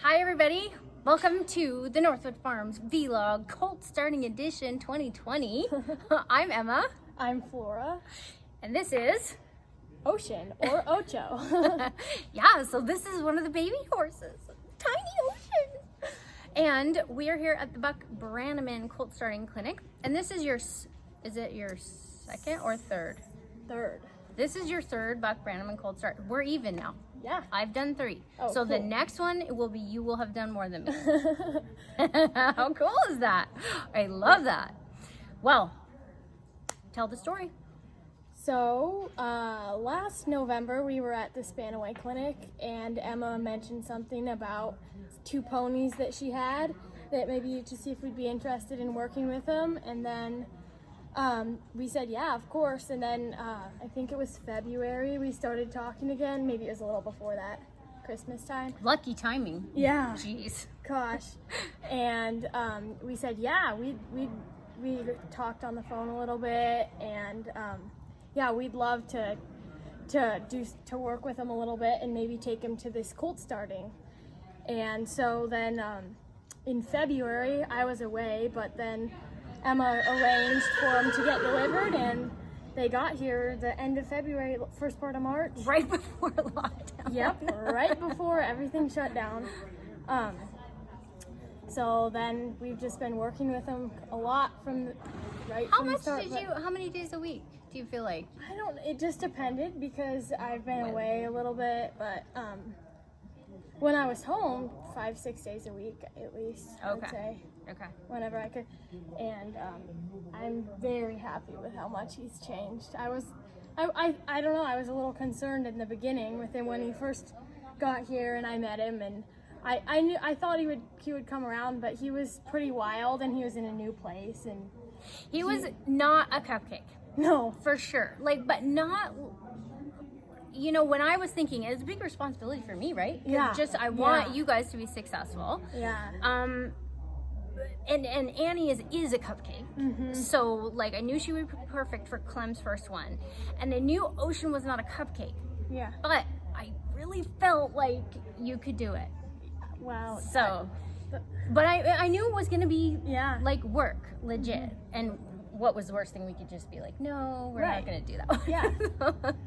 Hi everybody, welcome to the Northwood Farms Vlog Colt Starting Edition 2020. I'm Emma. I'm Flora. And this is Ocean, or Ocho. yeah, so this is one of the baby horses, Tiny Ocean. And we are here at the Buck Brannaman Colt Starting Clinic. And this is is it your second or third? Third. This is your third Buck Brannaman Colt Start. We're even now. Yeah. I've done 3. Oh, so cool. The next one will be you will have done more than me. How cool is that? I love that. Well, tell the story. So, last November we were at the Spanaway Clinic and Emma mentioned something about 2 ponies that she had that maybe to see if we'd be interested in working with them, and then we said, yeah, of course. And then I think it was February we started talking again. Maybe it was a little before that, Christmas time. Lucky timing. Yeah. Jeez. Gosh. And we said, yeah, we talked on the phone a little bit, and yeah, we'd love to work with him a little bit and maybe take him to this colt starting. And so then in February I was away, but then Emma arranged for them to get delivered, and they got here the end of February, first part of March. Right before lockdown. Yep, right before everything shut down. So then we've just been working with them a lot from the start. How many days a week do you feel like? It just depended because I've been away a little bit, but when I was home, 5-6 days a week at least, I would say. Okay. Whenever I could. And I'm very happy with how much he's changed. I don't know, I was a little concerned in the beginning with him when he first got here and I met him, and I thought he would come around, but he was pretty wild and he was in a new place, and he was not a cupcake. No, for sure. But not, when I was thinking, it's a big responsibility for me, right? Yeah. I want you guys to be successful. Yeah. And Annie is a cupcake. Mm-hmm. So I knew she would be perfect for Clem's first one. And I knew Ocean was not a cupcake. Yeah. But I really felt like you could do it. Wow. So, but I knew it was going to be work, legit. Mm-hmm. And what was the worst thing? We could just be like, no, we're not going to do that. Yeah.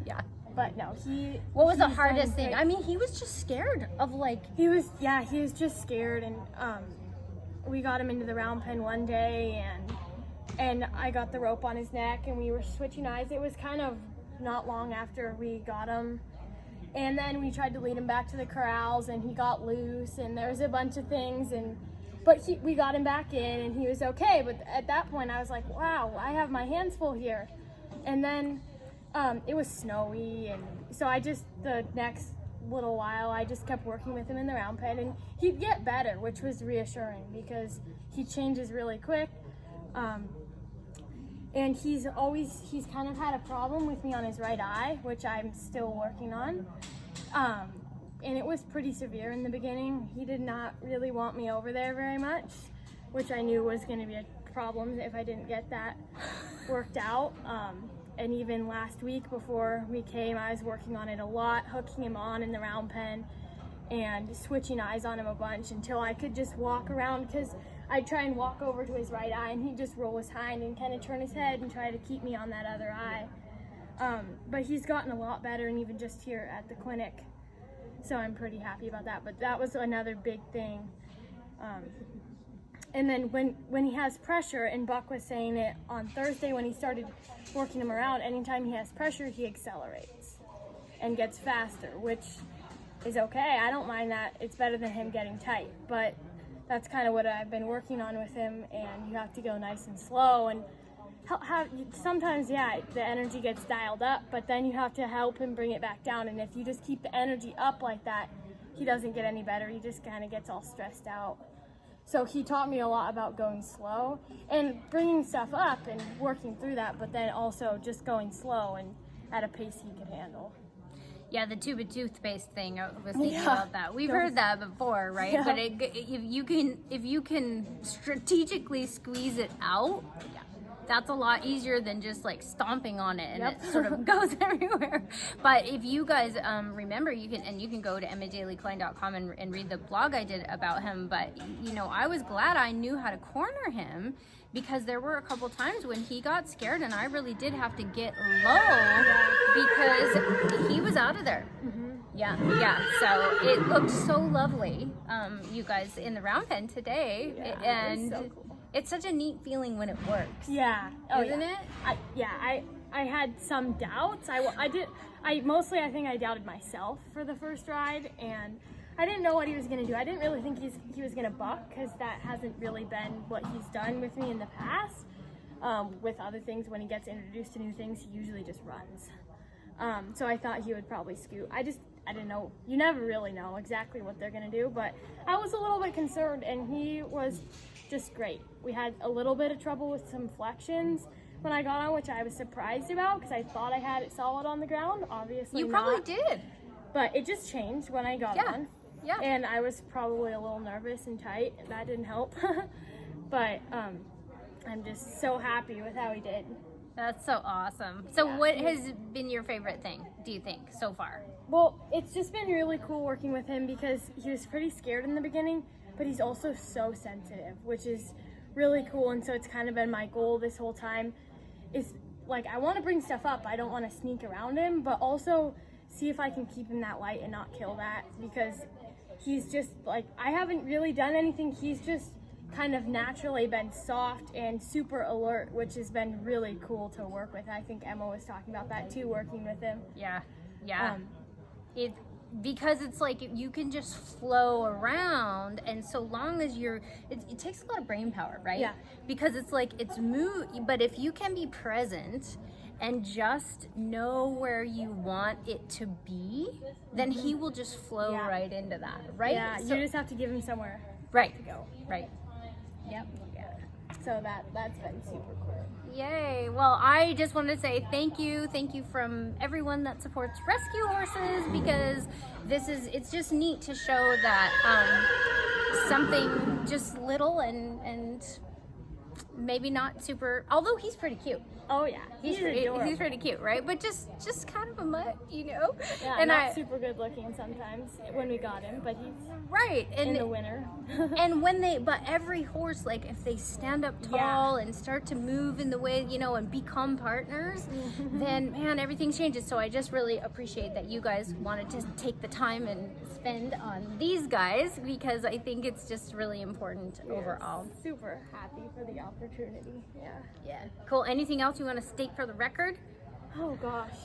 Yeah. But no, what was the hardest thing? I mean, he was just scared of he was just scared, and we got him into the round pen one day, and I got the rope on his neck and we were switching eyes. It was kind of not long after we got him, and then we tried to lead him back to the corrals and he got loose, and there was a bunch of things, but we got him back in and he was okay. But at that point I was like, wow, I have my hands full here. And then it was snowy, and so the next little while I just kept working with him in the round pen, and he'd get better, which was reassuring because he changes really quick, and he's kind of had a problem with me on his right eye, which I'm still working on, and it was pretty severe in the beginning. He did not really want me over there very much, which I knew was going to be a problem if I didn't get that worked out. And even last week before we came, I was working on it a lot, hooking him on in the round pen and switching eyes on him a bunch until I could just walk around, because I'd try and walk over to his right eye and he'd just roll his hind and kind of turn his head and try to keep me on that other eye. But he's gotten a lot better, and even just here at the clinic. So I'm pretty happy about that. But that was another big thing. And then when he has pressure, and Buck was saying it on Thursday when he started working him around, anytime he has pressure, he accelerates and gets faster, which is okay. I don't mind that. It's better than him getting tight. But that's kind of what I've been working on with him, and you have to go nice and slow. And sometimes, the energy gets dialed up, but then you have to help him bring it back down. And if you just keep the energy up like that, he doesn't get any better. He just kind of gets all stressed out. So he taught me a lot about going slow and bringing stuff up and working through that, but then also just going slow and at a pace he could handle. Yeah, the tube of toothpaste thing. I was thinking about that. We've heard that before, right? Yeah. But if you can strategically squeeze it out, that's a lot easier than just like stomping on it and it sort of goes everywhere. But if you guys remember, you can go to emmadaileyklein.com and read the blog I did about him. But you know, I was glad I knew how to corner him, because there were a couple times when he got scared and I really did have to get low because he was out of there. Yeah. So it looked so lovely, you guys, in the round pen today, and so cool. It's such a neat feeling when it works. Yeah. Isn't it? I had some doubts. I think I doubted myself for the first ride, and I didn't know what he was going to do. I didn't really think he was going to buck, because that hasn't really been what he's done with me in the past. With other things, when he gets introduced to new things, he usually just runs. So I thought he would probably scoot. I didn't know. You never really know exactly what they're going to do, but I was a little bit concerned, and he was just great. We had a little bit of trouble with some flexions when I got on, which I was surprised about, because I thought I had it solid on the ground. Obviously you probably did. But it just changed when I got on. Yeah. And I was probably a little nervous and tight, and that didn't help. But I'm just so happy with how he did. That's so awesome. So what has been your favorite thing, do you think, so far? Well, it's just been really cool working with him, because he was pretty scared in the beginning, but he's also so sensitive, which is really cool. And so it's kind of been my goal this whole time, is like, I want to bring stuff up. I don't want to sneak around him, but also see if I can keep him that light and not kill that, because he's just like, I haven't really done anything. He's just kind of naturally been soft and super alert, which has been really cool to work with. I think Emma was talking about that too, working with him. Yeah. Because it's like you can just flow around, and so long as it takes a lot of brain power, right? Yeah. Because it's like it's but if you can be present and just know where you want it to be, then he will just flow right into that, right? Yeah, so, you just have to give him somewhere to go. Right. Yep. Yeah. So that's been super cool. Yay. Well, I just wanted to say thank you from everyone that supports rescue horses, because it's just neat to show that something just little and maybe not super, although he's pretty cute. Oh yeah, he's pretty cute, right? But just kind of a mutt, you know. Yeah, and not super good looking sometimes when we got him, but he's in the winter. And but every horse, like if they stand up tall and start to move in the way, you know, and become partners, then man, everything changes. So I just really appreciate that you guys wanted to take the time and spend on these guys, because I think it's just really important overall. Super happy for the opportunity. Yeah. Cool. Anything else you want to state for the record? Oh gosh.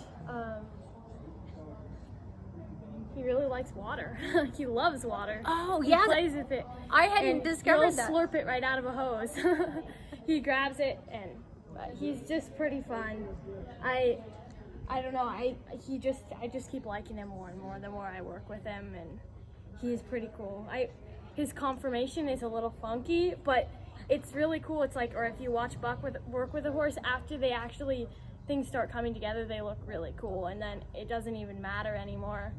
He really likes water. He loves water. Oh yeah. He plays with it. I hadn't discovered that. He'll slurp it right out of a hose. He grabs it, but he's just pretty fun. I don't know. I just keep liking him more and more the more I work with him, and he's pretty cool. His conformation is a little funky, but it's really cool. It's like, or if you watch Buck work with a horse, after things start coming together, they look really cool, and then it doesn't even matter anymore.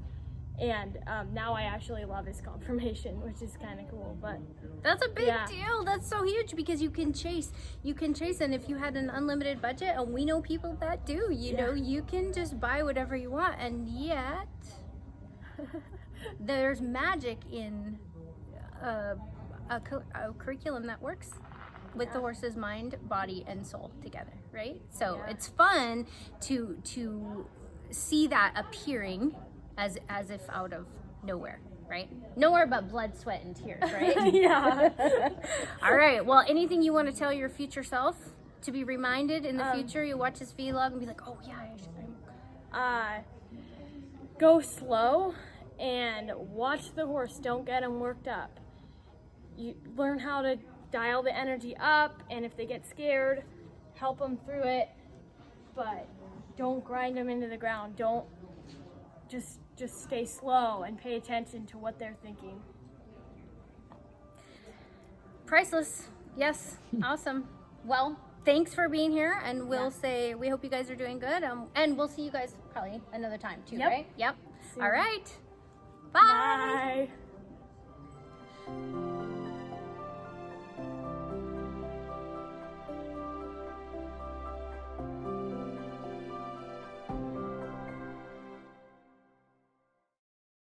And now I actually love his conformation, which is kind of cool. But that's a big deal. That's so huge, because you can chase, and if you had an unlimited budget, and we know people that do, you know, you can just buy whatever you want, and yet there's magic in a curriculum that works with the horse's mind, body, and soul together, right? So it's fun to see that appearing as if out of nowhere, right? Nowhere but blood, sweat, and tears, right? Yeah. All right. Well, anything you want to tell your future self to be reminded in the future? You watch this vlog and be like, oh yeah, I should. Go slow and watch the horse. Don't get him worked up. You learn how to dial the energy up, and if they get scared, help them through it, but don't grind them into the ground. Don't just stay slow and pay attention to what they're thinking. Priceless. Yes. Awesome. Well, thanks for being here, and we'll say we hope you guys are doing good, and we'll see you guys probably another time too, right? Yep. All right.